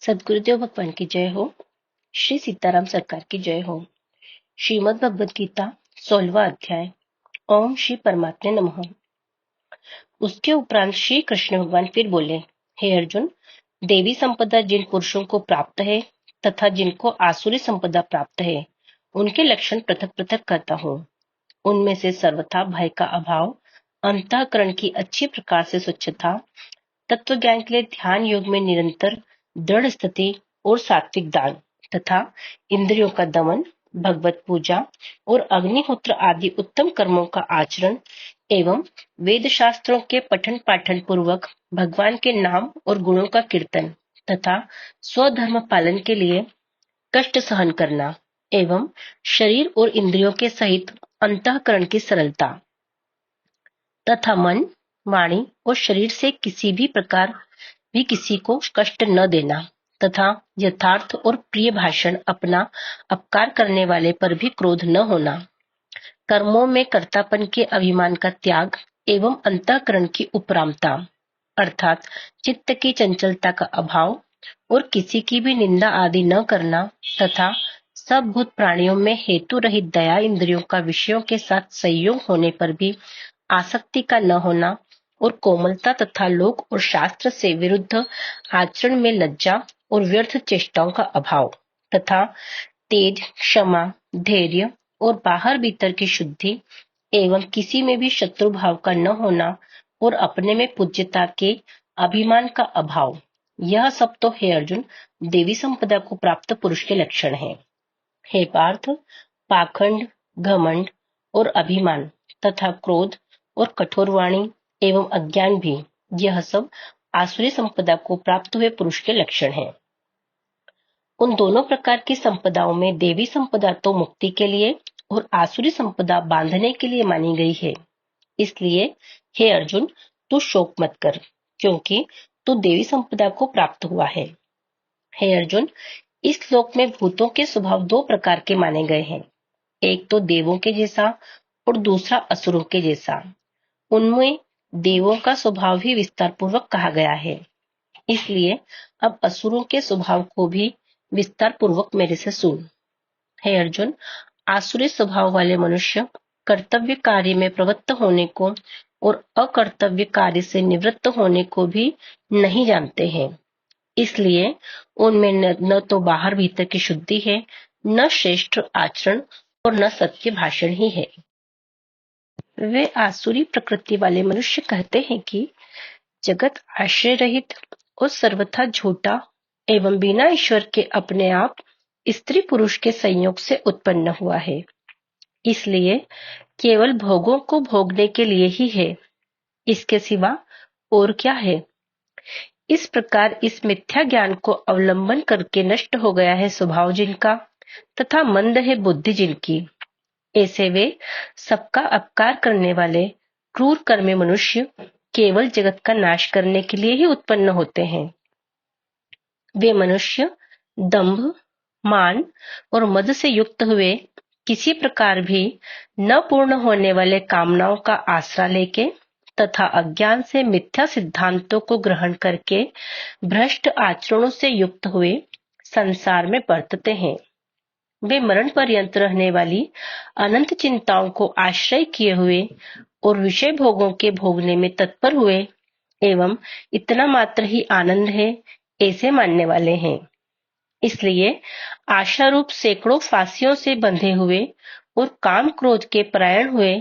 सदगुरुदेव भगवान की जय हो। श्री सीताराम सरकार की जय हो। श्रीमद् भगवद गीता 16वां अध्याय। ओम श्री परमात्मे नमः। उसके उपरांत श्री कृष्ण भगवान फिर बोले, हे अर्जुन, देवी संपदा जिन पुरुषों को प्राप्त है तथा जिनको आसुरी संपदा प्राप्त है, उनके लक्षण पृथक पृथक करता हूँ। उनमें से सर्वथा भय का अभाव, अंतःकरण की अच्छी प्रकार से स्वच्छता, तत्व ज्ञान के लिए ध्यान योग में निरंतर दृढ़ स्थिति और सात्विक दान तथा इंद्रियों का दमन, भगवत पूजा और अग्निहोत्र आदि उत्तम कर्मों का आचरण एवं वेद शास्त्रों के पठन पाठन पूर्वक भगवान के नाम और गुणों का कीर्तन तथा स्वधर्म पालन के लिए कष्ट सहन करना एवं शरीर और इंद्रियों के सहित अंतःकरण की सरलता तथा मन, वाणी और शरीर से किसी भी प्रकार भी किसी को कष्ट न देना तथा यथार्थ और प्रिय भाषण अपना अपकार करने वाले पर भी क्रोध न होना, कर्मों में कर्तापन के अभिमान का त्याग एवं अंतःकरण की उपरामता अर्थात चित्त की चंचलता का अभाव और किसी की भी निंदा आदि न करना तथा सब भूत प्राणियों में हेतु रहित दया, इंद्रियों का विषयों के साथ संयोग होने पर भी आसक्ति का न होना और कोमलता तथा लोक और शास्त्र से विरुद्ध आचरण में लज्जा और व्यर्थ चेष्टाओं का अभाव तथा तेज, क्षमा, धैर्य और बाहर भीतर की शुद्धि एवं किसी में भी शत्रु भाव का न होना और अपने में पूज्यता के अभिमान का अभाव, यह सब तो हे अर्जुन देवी संपदा को प्राप्त पुरुष के लक्षण हैं। हे पार्थ, पाखंड, घमंड और अभिमान तथा क्रोध और कठोर वाणी एवं अज्ञान भी, यह सब आसुरी संपदा को प्राप्त हुए पुरुष के लक्षण हैं। उन दोनों प्रकार की संपदाओं में देवी संपदा तो मुक्ति के लिए और आसुरी संपदा बांधने के लिए मानी गई है। इसलिए हे अर्जुन, तू शोक मत कर, क्योंकि तू देवी संपदा को प्राप्त हुआ है। हे अर्जुन, इस श्लोक में भूतों के स्वभाव दो प्रकार के माने गए हैं, एक तो देवों के जैसा और दूसरा असुरों के जैसा। उनमें देवों का स्वभाव ही विस्तार पूर्वक कहा गया है, इसलिए अब असुरों के स्वभाव को भी विस्तार पूर्वक मेरे से सुन। हे अर्जुन, आसुरी स्वभाव वाले मनुष्य कर्तव्य कार्य में प्रवृत्त होने को और अकर्तव्य कार्य से निवृत्त होने को भी नहीं जानते हैं, इसलिए उनमें न तो बाहर भीतर की शुद्धि है, न श्रेष्ठ आचरण और न सत्य भाषण ही है। वे आसुरी प्रकृति वाले मनुष्य कहते हैं कि जगत आश्रय रहित और सर्वथा झूठा एवं बिना ईश्वर के अपने आप स्त्री पुरुष के संयोग से उत्पन्न हुआ है, इसलिए केवल भोगों को भोगने के लिए ही है, इसके सिवा और क्या है। इस प्रकार इस मिथ्या ज्ञान को अवलंबन करके नष्ट हो गया है स्वभाव जिनका तथा मंद है बुद्धि जिनकी, ऐसे वे सबका अपकार करने वाले क्रूर कर्मी मनुष्य केवल जगत का नाश करने के लिए ही उत्पन्न होते हैं। वे मनुष्य दंभ, मान और मद से युक्त हुए किसी प्रकार भी न पूर्ण होने वाले कामनाओं का आसरा लेके तथा अज्ञान से मिथ्या सिद्धांतों को ग्रहण करके भ्रष्ट आचरणों से युक्त हुए संसार में बरतते हैं। वे मरण पर्यंत रहने वाली अनंत चिंताओं को आश्रय किए हुए और विषय भोगों के भोगने में तत्पर हुए एवं इतना मात्र ही आनंद है ऐसे मानने वाले हैं। इसलिए आशा रूप सैकड़ों फांसियों से बंधे हुए और काम क्रोध के परायण हुए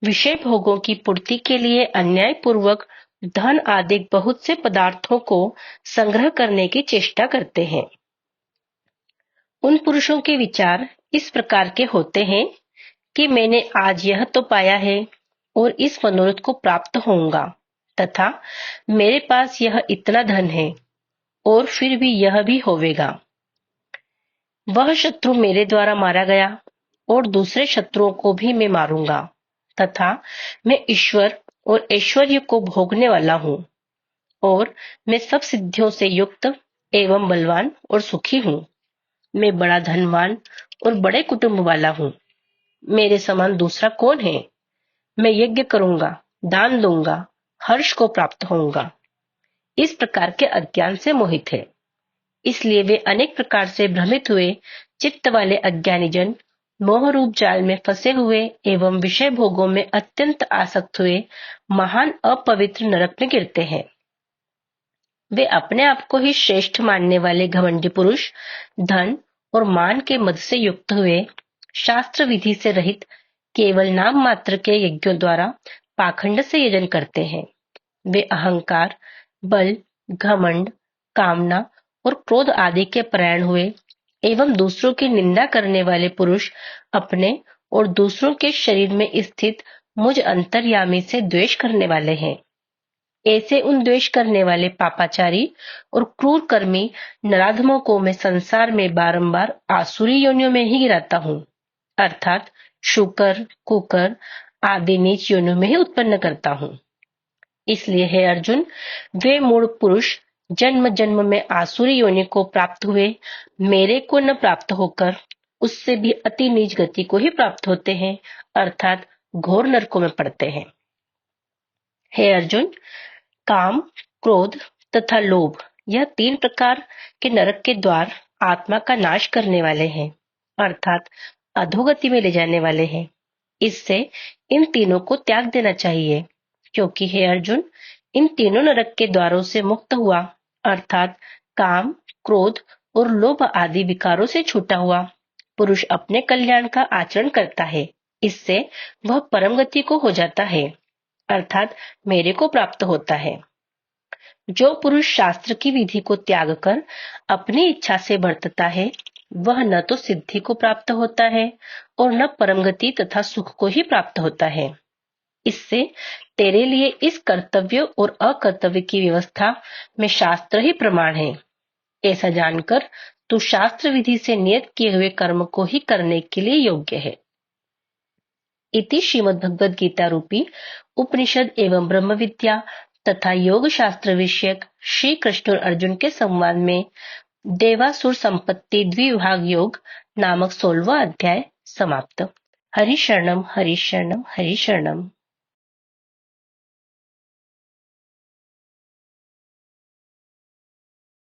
विषय भोगों की पूर्ति के लिए अन्याय पूर्वक धन आदि बहुत से पदार्थों को संग्रह करने की चेष्टा करते हैं। उन पुरुषों के विचार इस प्रकार के होते हैं कि मैंने आज यह तो पाया है और इस मनोरथ को प्राप्त होऊंगा तथा मेरे पास यह इतना धन है और फिर भी यह भी होवेगा। वह शत्रु मेरे द्वारा मारा गया और दूसरे शत्रुओं को भी मैं मारूंगा तथा मैं ईश्वर और ऐश्वर्य को भोगने वाला हूँ और मैं सब सिद्धियों से युक्त एवं बलवान और सुखी हूँ। मैं बड़ा धनवान और बड़े कुटुंब वाला हूँ। मेरे समान दूसरा कौन है। मैं यज्ञ करूंगा, दान दूंगा, हर्ष को प्राप्त होऊंगा। इस प्रकार के अज्ञान से मोहित है। इसलिए वे अनेक प्रकार से भ्रमित हुए चित्त वाले अज्ञानी जन मोह रूप जाल में फंसे हुए एवं विषय भोगों में अत्यंत आसक्त हुए महान अपवित्र नरक में गिरते हैं। वे अपने आप को ही श्रेष्ठ मानने वाले घमंडी पुरुष धन और मान के मद से युक्त हुए शास्त्र विधि से रहित केवल नाम मात्र के यज्ञों द्वारा पाखंड से यजन करते हैं। वे अहंकार, बल, घमंड, कामना और क्रोध आदि के परायण हुए एवं दूसरों की निंदा करने वाले पुरुष अपने और दूसरों के शरीर में स्थित मुझ अंतर्यामी से द्वेष करने वाले हैं। ऐसे उन द्वेष करने वाले पापाचारी और क्रूर कर्मी नराधमों को मैं संसार में बारंबार आसुरी योनियों में ही गिराता हूँ, अर्थात शुकर, कुकर आदि नीच योनियों में ही उत्पन्न करता हूँ। इसलिए हे अर्जुन, वे मूढ़ पुरुष जन्म जन्म में आसुरी योनि को प्राप्त हुए मेरे को न प्राप्त होकर उससे भी अति नीच गति को ही प्राप्त होते हैं, अर्थात घोर नरकों में पड़ते हैं। हे अर्जुन, काम, क्रोध तथा लोभ यह 3 प्रकार के नरक के द्वार आत्मा का नाश करने वाले हैं, अर्थात अधोगति में ले जाने वाले हैं। इससे इन तीनों को त्याग देना चाहिए, क्योंकि हे अर्जुन, इन तीनों नरक के द्वारों से मुक्त हुआ, अर्थात काम, क्रोध और लोभ आदि विकारों से छूटा हुआ पुरुष अपने कल्याण का आचरण करता है। इससे वह परम गति को हो जाता है, अर्थात मेरे को प्राप्त होता है। जो पुरुष शास्त्र की विधि को त्याग कर अपनी इच्छा से बरतता है, वह न तो सिद्धि को प्राप्त होता है और न परम गति तथा सुख को ही प्राप्त होता है। इससे तेरे लिए इस कर्तव्य और अकर्तव्य की व्यवस्था में शास्त्र ही प्रमाण है। ऐसा जानकर तू शास्त्र विधि से नियत किए हुए कर्म को ही करने के लिए योग्य है। इति श्रीमद् भगवद गीता रूपी उपनिषद एवं ब्रह्म विद्या तथा योग शास्त्र विषयक श्री कृष्ण और अर्जुन के संवाद में देवासुर संपत्ति द्विविभाग योग नामक 16वां अध्याय समाप्त। हरि शरणम हरि शरणम हरि शरणम।